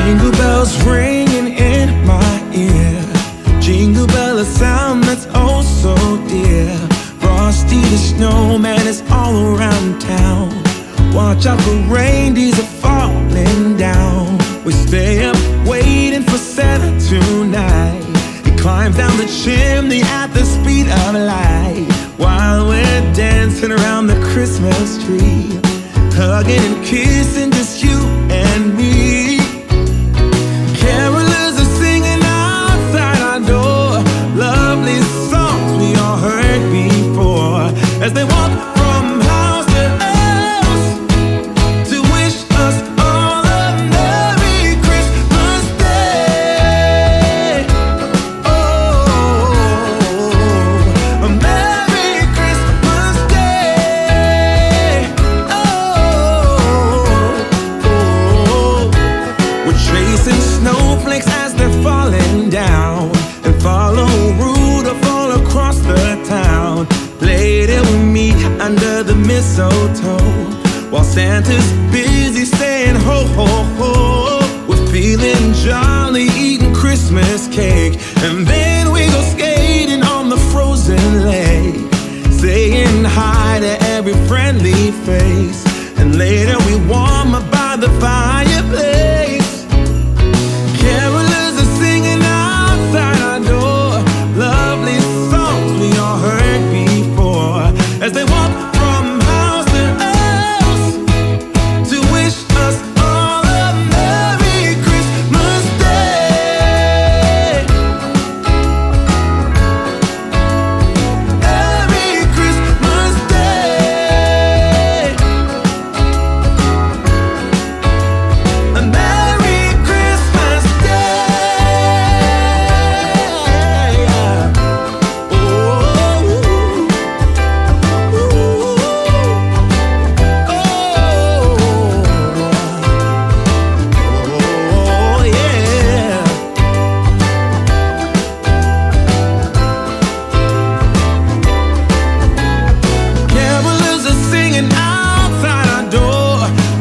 Jingle bells ringing in my ear. Jingle bell, a sound that's oh so dear. Frosty the snowman is all around town. Watch out for reindeers are falling down. We stay up waiting for Santa tonight. He climbs down the chimney at the speed of light, while we're dancing around the Christmas tree, hugging and kissing just you and me. Carolers are singing outside our door, lovely songs we all heard before, as they walk from house to house to wish us all a Merry Christmas Day. Oh, a Merry Christmas Day. We're chasing snowflakes as they're falling down, and follow Rudolph all across the town. Later we meet under the mistletoe, while Santa's busy saying ho ho ho. We're feeling jolly, eating Christmas cake, and then we go skating on the frozen lake, saying hi to every friendly face, and later we warm up by the fireplace. Carolers are singing outside our door, lovely songs we all heard before, as they walk from house to house to wish us all a Merry Christmas Day. Merry Christmas Day. A Merry Christmas Day. Oh, oh, yeah. Carolers are singing outside our door,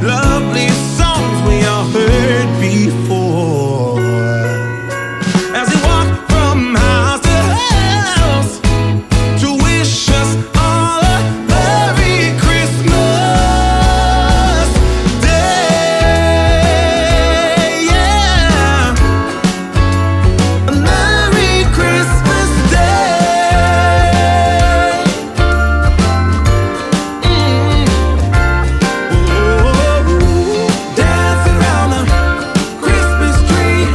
lovely songs we all heard before, as we walk from house to house to wish us all a Merry Christmas Day. Yeah, a Merry Christmas Day. Dancing around the Christmas tree,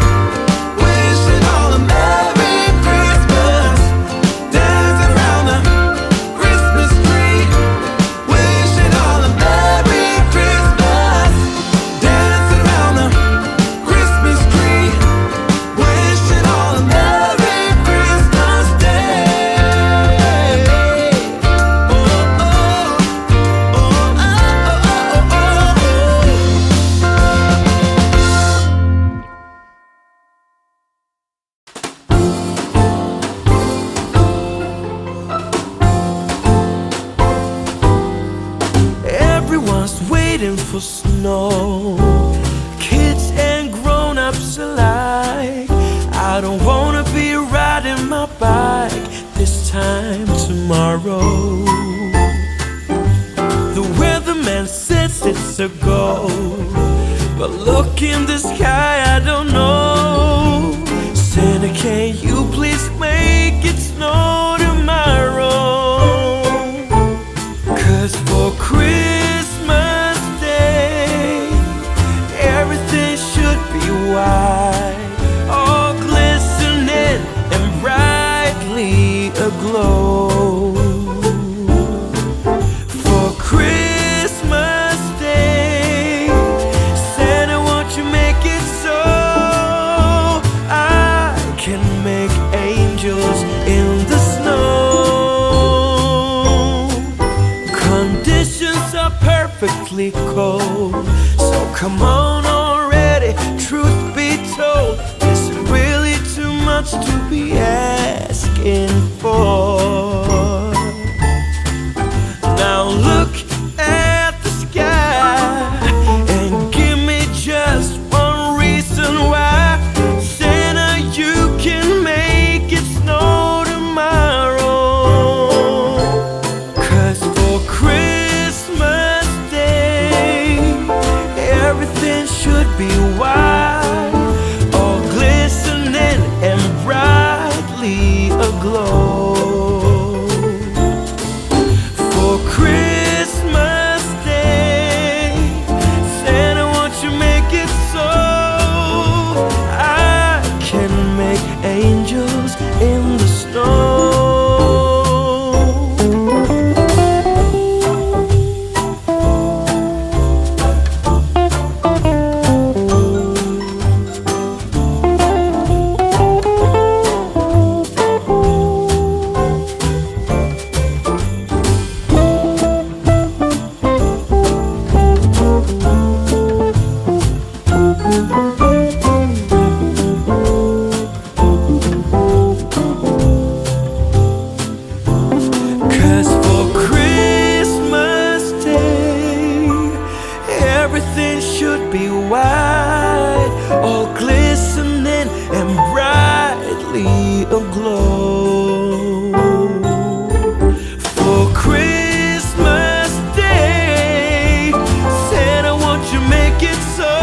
wishing all a Merry Christmas. Dancing around the Christmas tree, wishing all a Merry Christmas. Dancing around the Christmas tree, wishing all a Merry Christmas Day. Oh, oh, oh, oh, oh, Everyone's waiting for snow, kids and grown-ups alike. I don't wanna be riding my bike this time tomorrow. The weatherman says it's a go, but look in the sky, I don't know. Santa, can you please make it snow tomorrow? 'Cause for Christmas Day, everything should be white, all glistening and brightly aglow. For Christmas Day, Santa, won't you make it so I can make angels in the snow? Conditions are perfectly cold, so come on already. Truth be told, this is really too much to be asking for. Now look at the sky and give me just one reason 'Cause for Christmas Day, everything should be white, all glistening and brightly aglow. For Christmas Day, Santa, won't you make it so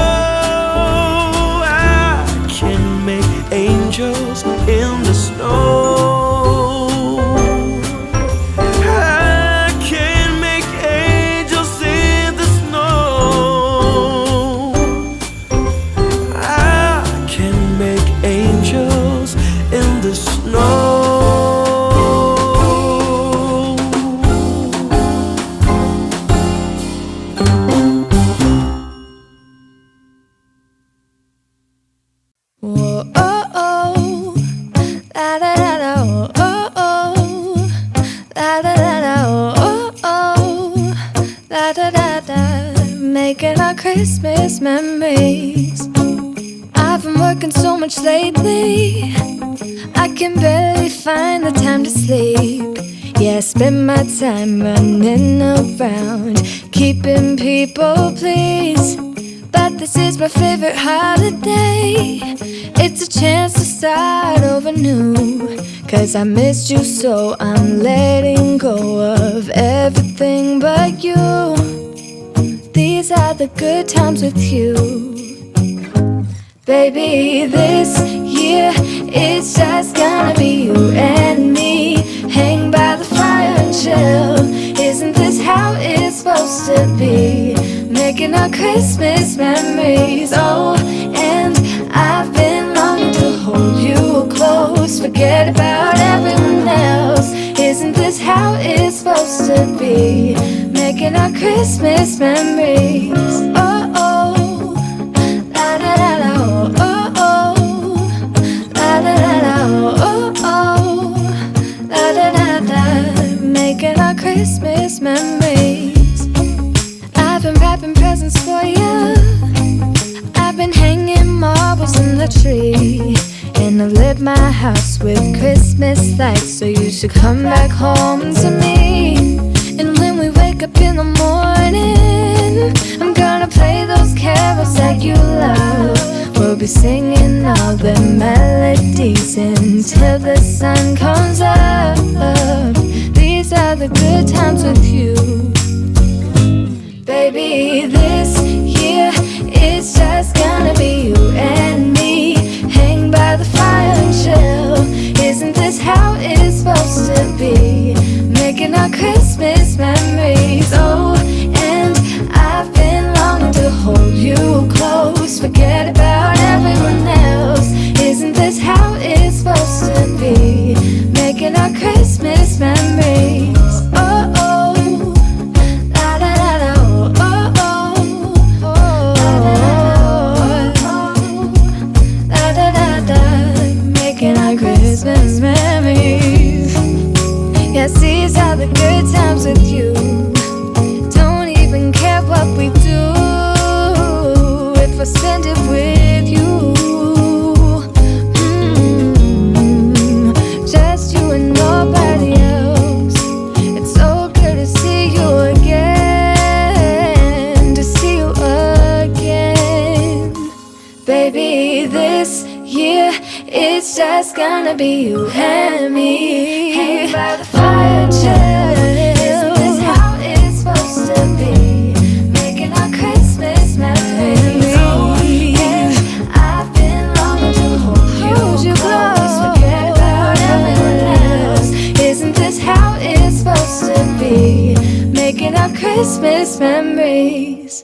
I can make angels in the snow. Making our Christmas memories. I've been working so much lately, I can barely find the time to sleep. Yeah, I spend my time running around, keeping people pleased. But this is my favorite holiday. It's a chance to start over new. 'Cause I missed you, so I'm letting go of everything but you. These are the good times with you. Baby, this year it's just gonna be you and me. Hang by the fire and chill. Isn't this how it's supposed to be? Making our Christmas memories. Oh, and I've been longing to hold you close. Forget about everyone else. Isn't this how it's supposed to be? Making our Christmas memories. Oh, oh, la da da da, oh, oh, oh, la da da da, oh, oh, la da da da. Making our Christmas memories. I've been wrapping presents for you. I've been hanging marbles in the tree. And I've lit my house with Christmas lights. So you should come back home to me. And when we wake up in the morning, I'm gonna play those carols that you love. We'll be singing all the melodies until the sun comes up. These are the good times with you. Baby, this year it's just gonna be you and me. Hang by the fire and chill. Isn't this how it's supposed to be? Making our Christmas memories. Oh, and I've been longing to hold you close. Forget about everyone else. Isn't this how it's supposed to be? Making our Christmas memories. Oh, oh, la da da da, oh, oh, oh, la da da da. Making our Christmas memories. Yes, these are the good times with you. Don't even care what we do if I spend it with you. Just you and nobody else. It's so good to see you again, to see you again. Baby, this year it's just gonna be you and me. Hang by the fire, chill. Isn't this how it's supposed to be? Making our Christmas memories. Oh, and I've been longing to hold you close. Forget about everyone else. Isn't this how it's supposed to be? Making our Christmas memories.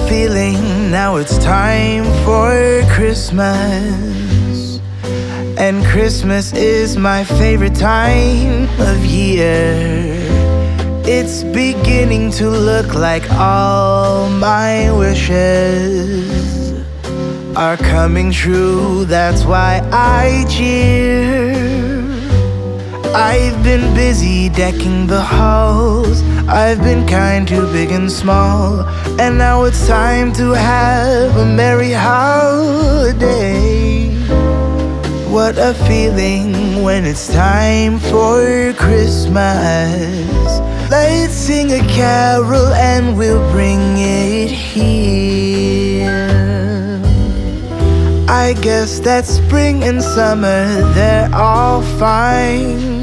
feeling, now it's time for Christmas. And Christmas is my favorite time of year. It's beginning to look like all my wishes are coming true. That's why I cheer. I've been busy decking the halls. I've been kind to big and small. And now it's time to have a merry holiday. What a feeling when it's time for Christmas. Let's sing a carol and we'll bring it here. I guess that spring and summer, they're all fine.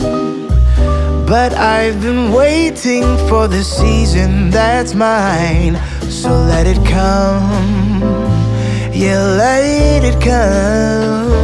But I've been waiting for the season that's mine. So let it come, yeah, let it come.